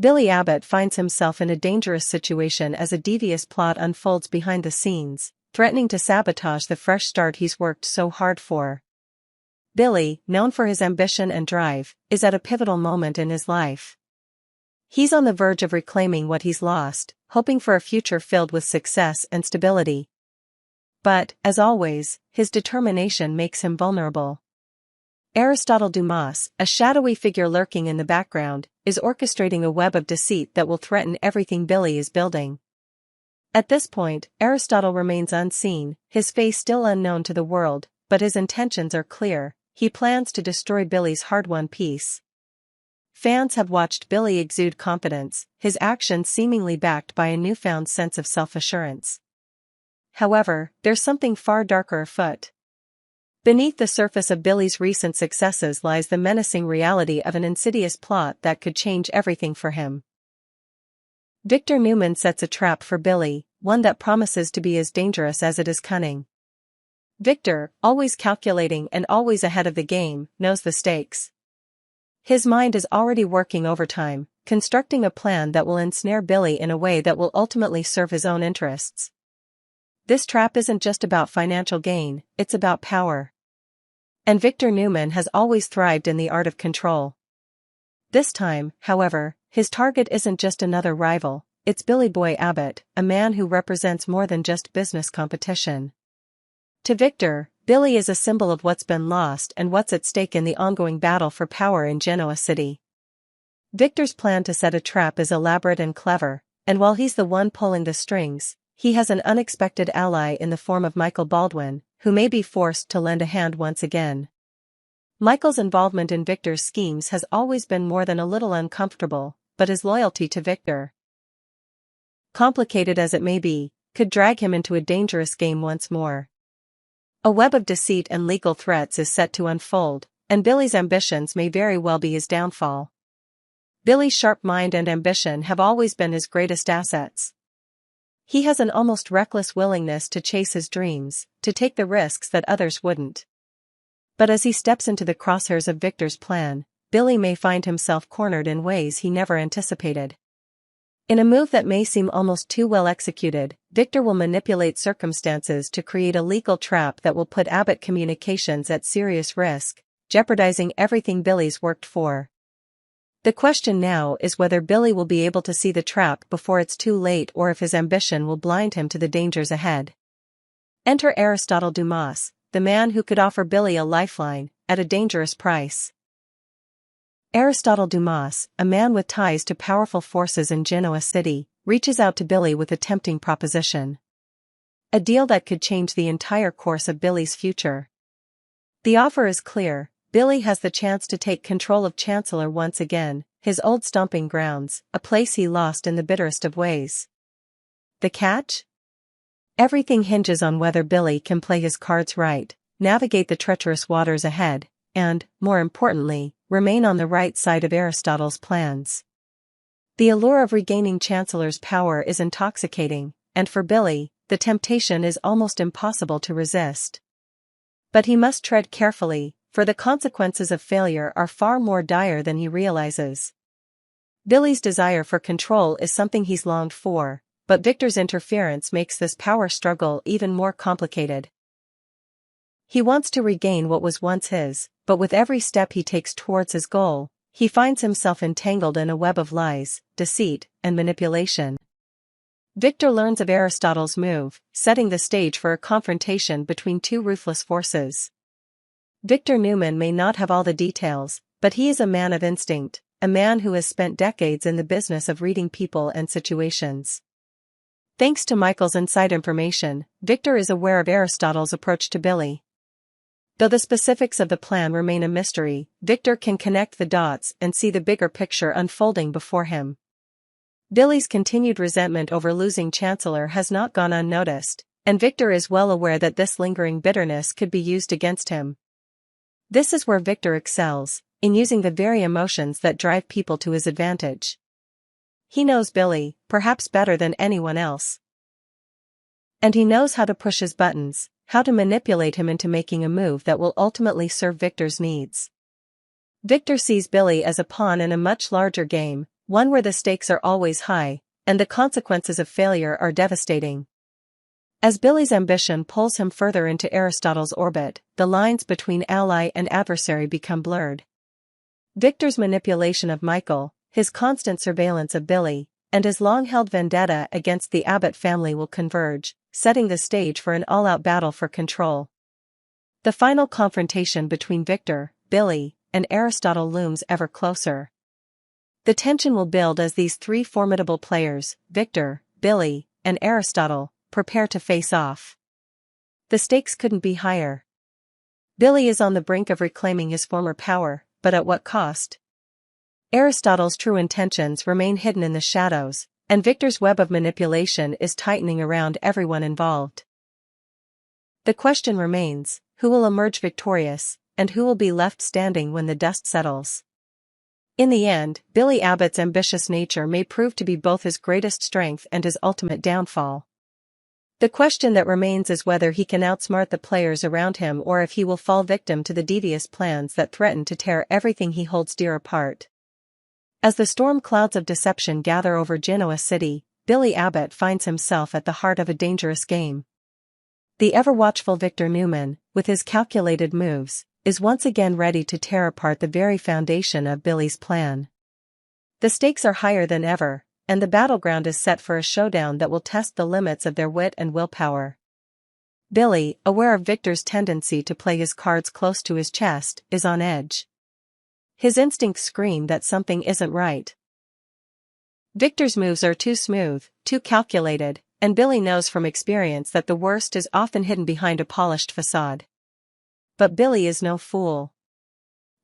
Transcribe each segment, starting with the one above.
Billy Abbott finds himself in a dangerous situation as a devious plot unfolds behind the scenes, threatening to sabotage the fresh start he's worked so hard for. Billy, known for his ambition and drive, is at a pivotal moment in his life. He's on the verge of reclaiming what he's lost, hoping for a future filled with success and stability. But, as always, his determination makes him vulnerable. Aristotle Dumas, a shadowy figure lurking in the background, is orchestrating a web of deceit that will threaten everything Billy is building. At this point, Aristotle remains unseen, his face still unknown to the world, but his intentions are clear. He plans to destroy Billy's hard-won peace. Fans have watched Billy exude confidence, his actions seemingly backed by a newfound sense of self-assurance. However, there's something far darker afoot. Beneath the surface of Billy's recent successes lies the menacing reality of an insidious plot that could change everything for him. Victor Newman sets a trap for Billy, one that promises to be as dangerous as it is cunning. Victor, always calculating and always ahead of the game, knows the stakes. His mind is already working overtime, constructing a plan that will ensnare Billy in a way that will ultimately serve his own interests. This trap isn't just about financial gain, it's about power. And Victor Newman has always thrived in the art of control. This time, however, his target isn't just another rival, it's Billy Boy Abbott, a man who represents more than just business competition. To Victor, Billy is a symbol of what's been lost and what's at stake in the ongoing battle for power in Genoa City. Victor's plan to set a trap is elaborate and clever, and while he's the one pulling the strings, he has an unexpected ally in the form of Michael Baldwin, who may be forced to lend a hand once again. Michael's involvement in Victor's schemes has always been more than a little uncomfortable, but his loyalty to Victor, complicated as it may be, could drag him into a dangerous game once more. A web of deceit and legal threats is set to unfold, and Billy's ambitions may very well be his downfall. Billy's sharp mind and ambition have always been his greatest assets. He has an almost reckless willingness to chase his dreams, to take the risks that others wouldn't. But as he steps into the crosshairs of Victor's plan, Billy may find himself cornered in ways he never anticipated. In a move that may seem almost too well executed, Victor will manipulate circumstances to create a legal trap that will put Abbott Communications at serious risk, jeopardizing everything Billy's worked for. The question now is whether Billy will be able to see the trap before it's too late or if his ambition will blind him to the dangers ahead. Enter Aristotle Dumas, the man who could offer Billy a lifeline, at a dangerous price. Aristotle Dumas, a man with ties to powerful forces in Genoa City, reaches out to Billy with a tempting proposition. A deal that could change the entire course of Billy's future. The offer is clear. Billy has the chance to take control of Chancellor once again, his old stomping grounds, a place he lost in the bitterest of ways. The catch? Everything hinges on whether Billy can play his cards right, navigate the treacherous waters ahead, and, more importantly, remain on the right side of Aristotle's plans. The allure of regaining Chancellor's power is intoxicating, and for Billy, the temptation is almost impossible to resist. But he must tread carefully, for the consequences of failure are far more dire than he realizes. Billy's desire for control is something he's longed for, but Victor's interference makes this power struggle even more complicated. He wants to regain what was once his, but with every step he takes towards his goal, he finds himself entangled in a web of lies, deceit, and manipulation. Victor learns of Aristotle's move, setting the stage for a confrontation between two ruthless forces. Victor Newman may not have all the details, but he is a man of instinct, a man who has spent decades in the business of reading people and situations. Thanks to Michael's inside information, Victor is aware of Aristotle's approach to Billy. Though the specifics of the plan remain a mystery, Victor can connect the dots and see the bigger picture unfolding before him. Billy's continued resentment over losing Chancellor has not gone unnoticed, and Victor is well aware that this lingering bitterness could be used against him. This is where Victor excels, in using the very emotions that drive people to his advantage. He knows Billy, perhaps better than anyone else. And he knows how to push his buttons, how to manipulate him into making a move that will ultimately serve Victor's needs. Victor sees Billy as a pawn in a much larger game, one where the stakes are always high, and the consequences of failure are devastating. As Billy's ambition pulls him further into Aristotle's orbit, the lines between ally and adversary become blurred. Victor's manipulation of Michael, his constant surveillance of Billy, and his long-held vendetta against the Abbott family will converge, setting the stage for an all-out battle for control. The final confrontation between Victor, Billy, and Aristotle looms ever closer. The tension will build as these three formidable players, Victor, Billy, and Aristotle, prepare to face off. The stakes couldn't be higher. Billy is on the brink of reclaiming his former power, but at what cost? Aristotle's true intentions remain hidden in the shadows, and Victor's web of manipulation is tightening around everyone involved. The question remains, who will emerge victorious, and who will be left standing when the dust settles? In the end, Billy Abbott's ambitious nature may prove to be both his greatest strength and his ultimate downfall. The question that remains is whether he can outsmart the players around him or if he will fall victim to the devious plans that threaten to tear everything he holds dear apart. As the storm clouds of deception gather over Genoa City, Billy Abbott finds himself at the heart of a dangerous game. The ever-watchful Victor Newman, with his calculated moves, is once again ready to tear apart the very foundation of Billy's plan. The stakes are higher than ever, and the battleground is set for a showdown that will test the limits of their wit and willpower. Billy, aware of Victor's tendency to play his cards close to his chest, is on edge. His instincts scream that something isn't right. Victor's moves are too smooth, too calculated, and Billy knows from experience that the worst is often hidden behind a polished facade. But Billy is no fool.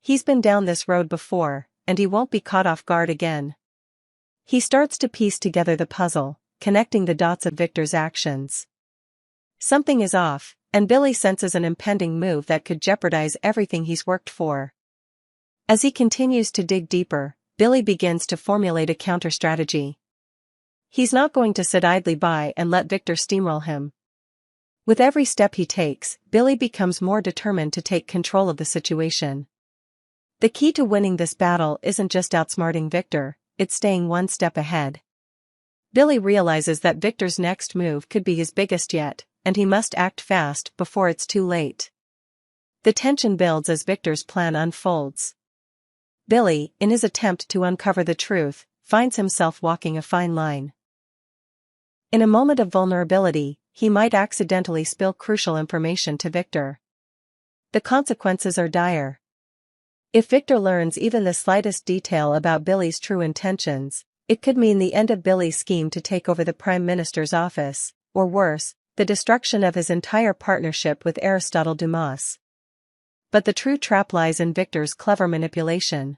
He's been down this road before, and he won't be caught off guard again. He starts to piece together the puzzle, connecting the dots of Victor's actions. Something is off, and Billy senses an impending move that could jeopardize everything he's worked for. As he continues to dig deeper, Billy begins to formulate a counter-strategy. He's not going to sit idly by and let Victor steamroll him. With every step he takes, Billy becomes more determined to take control of the situation. The key to winning this battle isn't just outsmarting Victor, it's staying one step ahead. Billy realizes that Victor's next move could be his biggest yet, and he must act fast before it's too late. The tension builds as Victor's plan unfolds. Billy, in his attempt to uncover the truth, finds himself walking a fine line. In a moment of vulnerability, he might accidentally spill crucial information to Victor. The consequences are dire. If Victor learns even the slightest detail about Billy's true intentions, it could mean the end of Billy's scheme to take over the Prime Minister's office, or worse, the destruction of his entire partnership with Aristotle Dumas. But the true trap lies in Victor's clever manipulation.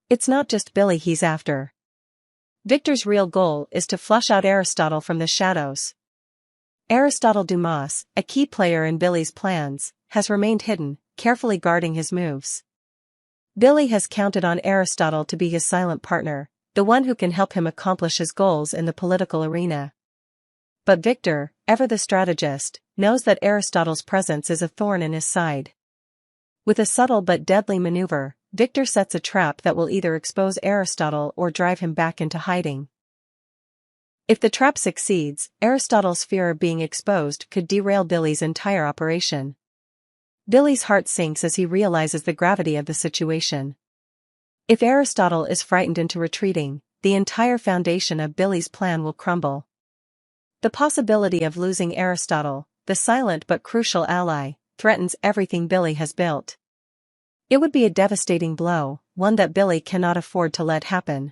It's not just Billy he's after. Victor's real goal is to flush out Aristotle from the shadows. Aristotle Dumas, a key player in Billy's plans, has remained hidden, carefully guarding his moves. Billy has counted on Aristotle to be his silent partner, the one who can help him accomplish his goals in the political arena. But Victor, ever the strategist, knows that Aristotle's presence is a thorn in his side. With a subtle but deadly maneuver, Victor sets a trap that will either expose Aristotle or drive him back into hiding. If the trap succeeds, Aristotle's fear of being exposed could derail Billy's entire operation. Billy's heart sinks as he realizes the gravity of the situation. If Aristotle is frightened into retreating, the entire foundation of Billy's plan will crumble. The possibility of losing Aristotle, the silent but crucial ally, threatens everything Billy has built. It would be a devastating blow, one that Billy cannot afford to let happen.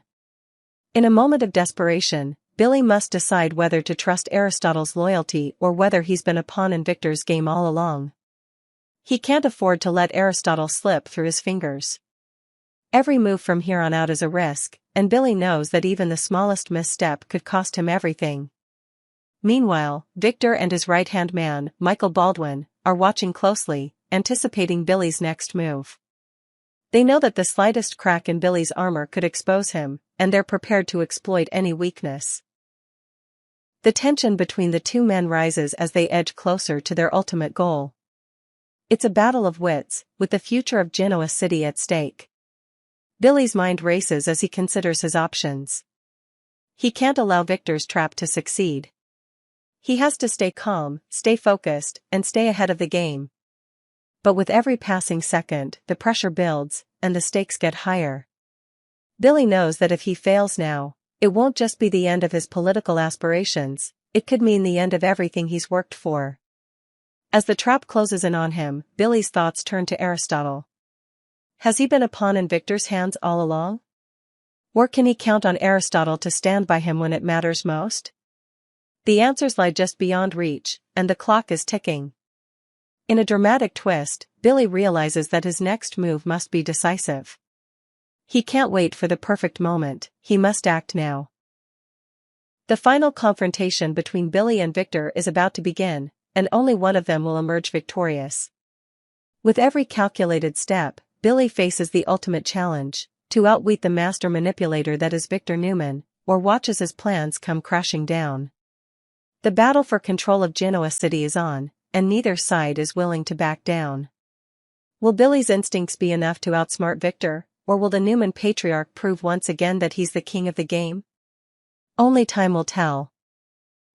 In a moment of desperation, Billy must decide whether to trust Aristotle's loyalty or whether he's been a pawn in Victor's game all along. He can't afford to let Aristotle slip through his fingers. Every move from here on out is a risk, and Billy knows that even the smallest misstep could cost him everything. Meanwhile, Victor and his right-hand man, Michael Baldwin, are watching closely, anticipating Billy's next move. They know that the slightest crack in Billy's armor could expose him, and they're prepared to exploit any weakness. The tension between the two men rises as they edge closer to their ultimate goal. It's a battle of wits, with the future of Genoa City at stake. Billy's mind races as he considers his options. He can't allow Victor's trap to succeed. He has to stay calm, stay focused, and stay ahead of the game. But with every passing second, the pressure builds, and the stakes get higher. Billy knows that if he fails now, it won't just be the end of his political aspirations, it could mean the end of everything he's worked for. As the trap closes in on him, Billy's thoughts turn to Aristotle. Has he been a pawn in Victor's hands all along? Or can he count on Aristotle to stand by him when it matters most? The answers lie just beyond reach, and the clock is ticking. In a dramatic twist, Billy realizes that his next move must be decisive. He can't wait for the perfect moment, he must act now. The final confrontation between Billy and Victor is about to begin, and only one of them will emerge victorious. With every calculated step, Billy faces the ultimate challenge, to outwit the master manipulator that is Victor Newman, or watches his plans come crashing down. The battle for control of Genoa City is on, and neither side is willing to back down. Will Billy's instincts be enough to outsmart Victor, or will the Newman patriarch prove once again that he's the king of the game? Only time will tell.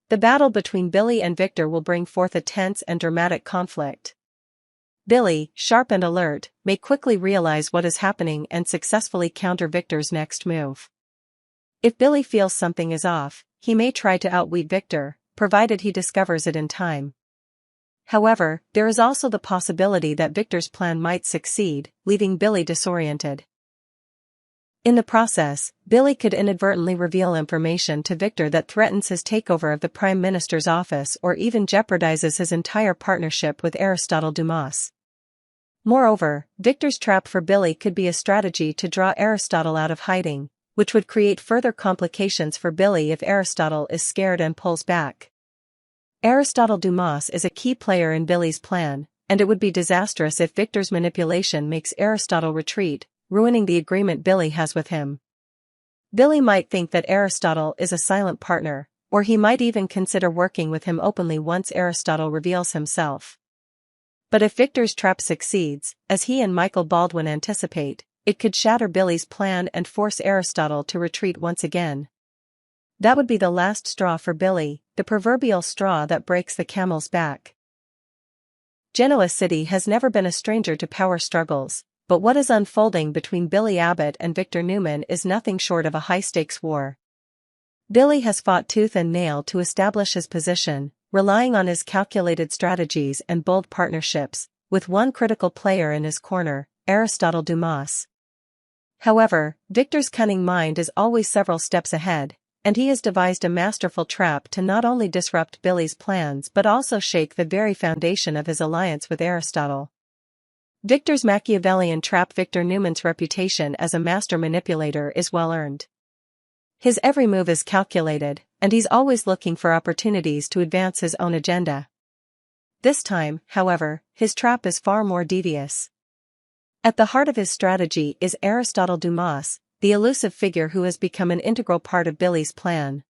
The battle between Billy and Victor will bring forth a tense and dramatic conflict. Billy, sharp and alert, may quickly realize what is happening and successfully counter Victor's next move. If Billy feels something is off, he may try to outwit Victor, provided he discovers it in time. However, there is also the possibility that Victor's plan might succeed, leaving Billy disoriented. In the process, Billy could inadvertently reveal information to Victor that threatens his takeover of the Prime Minister's office or even jeopardizes his entire partnership with Aristotle Dumas. Moreover, Victor's trap for Billy could be a strategy to draw Aristotle out of hiding, which would create further complications for Billy if Aristotle is scared and pulls back. Aristotle Dumas is a key player in Billy's plan, and it would be disastrous if Victor's manipulation makes Aristotle retreat, ruining the agreement Billy has with him. Billy might think that Aristotle is a silent partner, or he might even consider working with him openly once Aristotle reveals himself. But if Victor's trap succeeds, as he and Michael Baldwin anticipate, it could shatter Billy's plan and force Aristotle to retreat once again. That would be the last straw for Billy, the proverbial straw that breaks the camel's back. Genoa City has never been a stranger to power struggles, but what is unfolding between Billy Abbott and Victor Newman is nothing short of a high-stakes war. Billy has fought tooth and nail to establish his position, relying on his calculated strategies and bold partnerships, with one critical player in his corner, Aristotle Dumas. However, Victor's cunning mind is always several steps ahead, and he has devised a masterful trap to not only disrupt Billy's plans but also shake the very foundation of his alliance with Aristotle. Victor's Machiavellian trap. Victor Newman's reputation as a master manipulator is well earned. His every move is calculated, and he's always looking for opportunities to advance his own agenda. This time, however, his trap is far more devious. At the heart of his strategy is Aristotle Dumas, the elusive figure who has become an integral part of Billy's plan.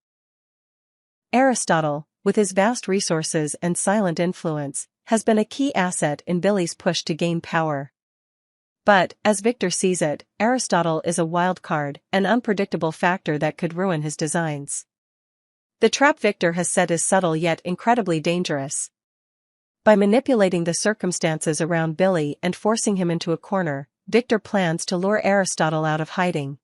Aristotle, with his vast resources and silent influence, has been a key asset in Billy's push to gain power. But, as Victor sees it, Aristotle is a wild card, an unpredictable factor that could ruin his designs. The trap Victor has set is subtle yet incredibly dangerous. By manipulating the circumstances around Billy and forcing him into a corner, Victor plans to lure Aristotle out of hiding.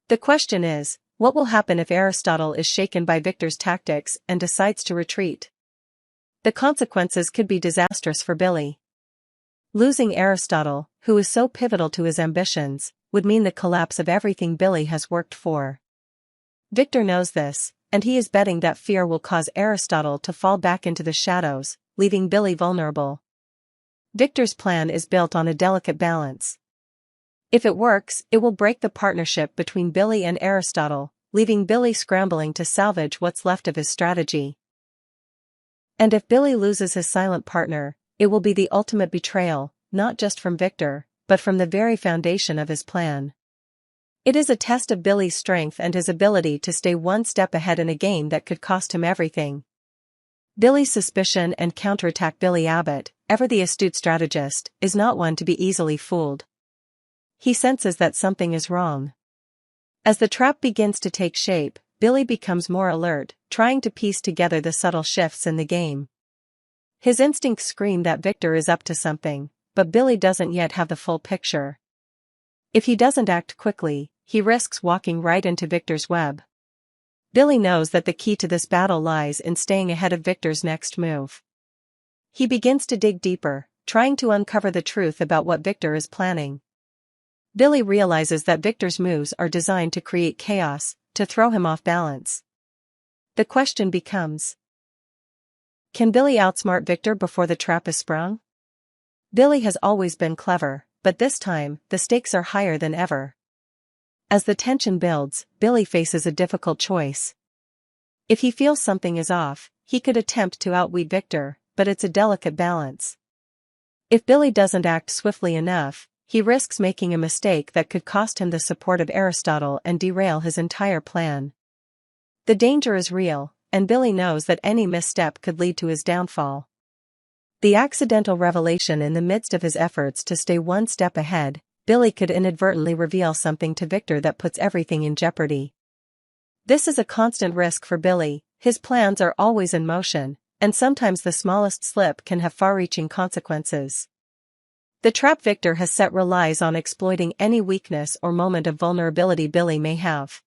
The question is, what will happen if Aristotle is shaken by Victor's tactics and decides to retreat? The consequences could be disastrous for Billy. Losing Aristotle, who is so pivotal to his ambitions, would mean the collapse of everything Billy has worked for. Victor knows this, and he is betting that fear will cause Aristotle to fall back into the shadows, leaving Billy vulnerable. Victor's plan is built on a delicate balance. If it works, it will break the partnership between Billy and Aristotle, leaving Billy scrambling to salvage what's left of his strategy. And if Billy loses his silent partner, it will be the ultimate betrayal, not just from Victor, but from the very foundation of his plan. It is a test of Billy's strength and his ability to stay one step ahead in a game that could cost him everything. Billy's suspicion and counterattack. Billy Abbott, ever the astute strategist, is not one to be easily fooled. He senses that something is wrong. As the trap begins to take shape, Billy becomes more alert, trying to piece together the subtle shifts in the game. His instincts scream that Victor is up to something, but Billy doesn't yet have the full picture. If he doesn't act quickly, he risks walking right into Victor's web. Billy knows that the key to this battle lies in staying ahead of Victor's next move. He begins to dig deeper, trying to uncover the truth about what Victor is planning. Billy realizes that Victor's moves are designed to create chaos, to throw him off balance. The question becomes: can Billy outsmart Victor before the trap is sprung? Billy has always been clever, but this time, the stakes are higher than ever. As the tension builds, Billy faces a difficult choice. If he feels something is off, he could attempt to outwit Victor, but it's a delicate balance. If Billy doesn't act swiftly enough, he risks making a mistake that could cost him the support of Aristotle and derail his entire plan. The danger is real, and Billy knows that any misstep could lead to his downfall. The accidental revelation: in the midst of his efforts to stay one step ahead, Billy could inadvertently reveal something to Victor that puts everything in jeopardy. This is a constant risk for Billy. His plans are always in motion, and sometimes the smallest slip can have far-reaching consequences. The trap Victor has set relies on exploiting any weakness or moment of vulnerability Billy may have.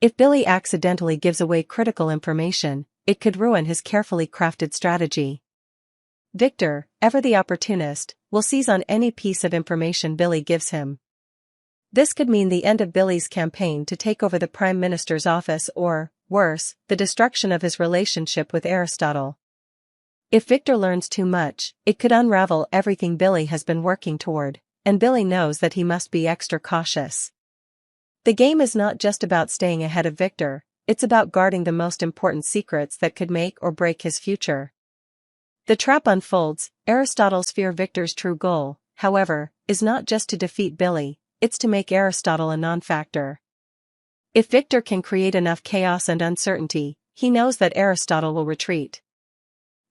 If Billy accidentally gives away critical information, it could ruin his carefully crafted strategy. Victor, ever the opportunist, will seize on any piece of information Billy gives him. This could mean the end of Billy's campaign to take over the Prime Minister's office or, worse, the destruction of his relationship with Aristotle. If Victor learns too much, it could unravel everything Billy has been working toward, and Billy knows that he must be extra cautious. The game is not just about staying ahead of Victor, it's about guarding the most important secrets that could make or break his future. The trap unfolds. Aristotle's fear: Victor's true goal, however, is not just to defeat Billy, it's to make Aristotle a non-factor. If Victor can create enough chaos and uncertainty, he knows that Aristotle will retreat.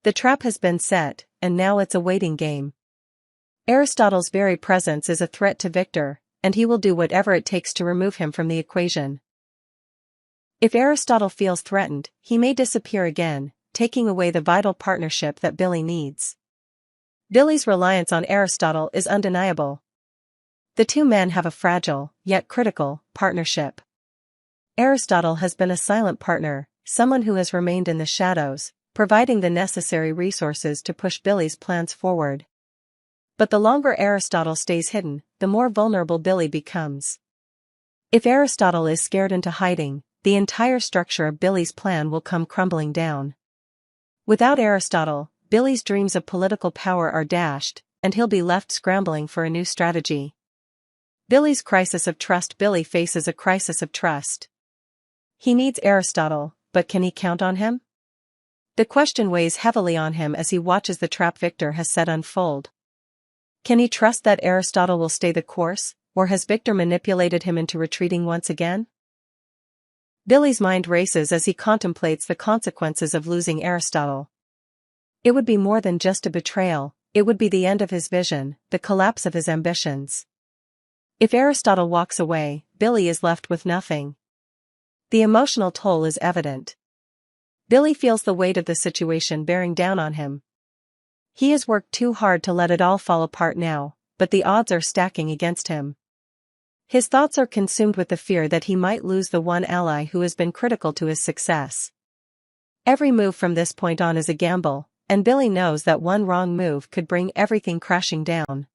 The trap has been set, and now it's a waiting game. Aristotle's very presence is a threat to Victor, and he will do whatever it takes to remove him from the equation. If Aristotle feels threatened, he may disappear again, taking away the vital partnership that Billy needs. Billy's reliance on Aristotle is undeniable. The two men have a fragile, yet critical, partnership. Aristotle has been a silent partner, someone who has remained in the shadows, providing the necessary resources to push Billy's plans forward. But the longer Aristotle stays hidden, the more vulnerable Billy becomes. If Aristotle is scared into hiding, the entire structure of Billy's plan will come crumbling down. Without Aristotle, Billy's dreams of political power are dashed, and he'll be left scrambling for a new strategy. Billy's crisis of trust: Billy faces a crisis of trust. He needs Aristotle, but can he count on him? The question weighs heavily on him as he watches the trap Victor has set unfold. Can he trust that Aristotle will stay the course, or has Victor manipulated him into retreating once again? Billy's mind races as he contemplates the consequences of losing Aristotle. It would be more than just a betrayal, it would be the end of his vision, the collapse of his ambitions. If Aristotle walks away, Billy is left with nothing. The emotional toll is evident. Billy feels the weight of the situation bearing down on him. He has worked too hard to let it all fall apart now, but the odds are stacking against him. His thoughts are consumed with the fear that he might lose the one ally who has been critical to his success. Every move from this point on is a gamble, and Billy knows that one wrong move could bring everything crashing down.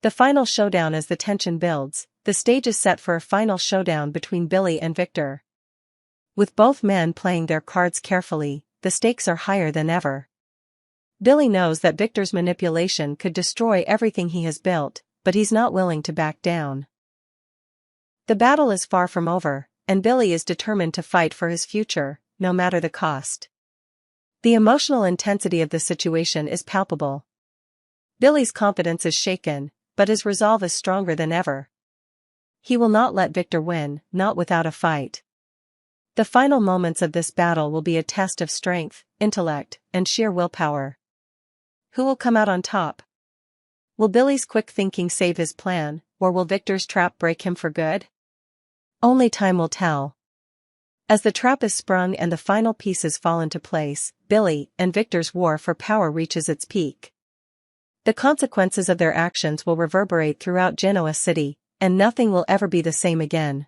The final showdown. As the tension builds, the stage is set for a final showdown between Billy and Victor. With both men playing their cards carefully, the stakes are higher than ever. Billy knows that Victor's manipulation could destroy everything he has built, but he's not willing to back down. The battle is far from over, and Billy is determined to fight for his future, no matter the cost. The emotional intensity of the situation is palpable. Billy's confidence is shaken, but his resolve is stronger than ever. He will not let Victor win, not without a fight. The final moments of this battle will be a test of strength, intellect, and sheer willpower. Who will come out on top? Will Billy's quick thinking save his plan, or will Victor's trap break him for good? Only time will tell. As the trap is sprung and the final pieces fall into place, Billy and Victor's war for power reaches its peak. The consequences of their actions will reverberate throughout Genoa City, and nothing will ever be the same again.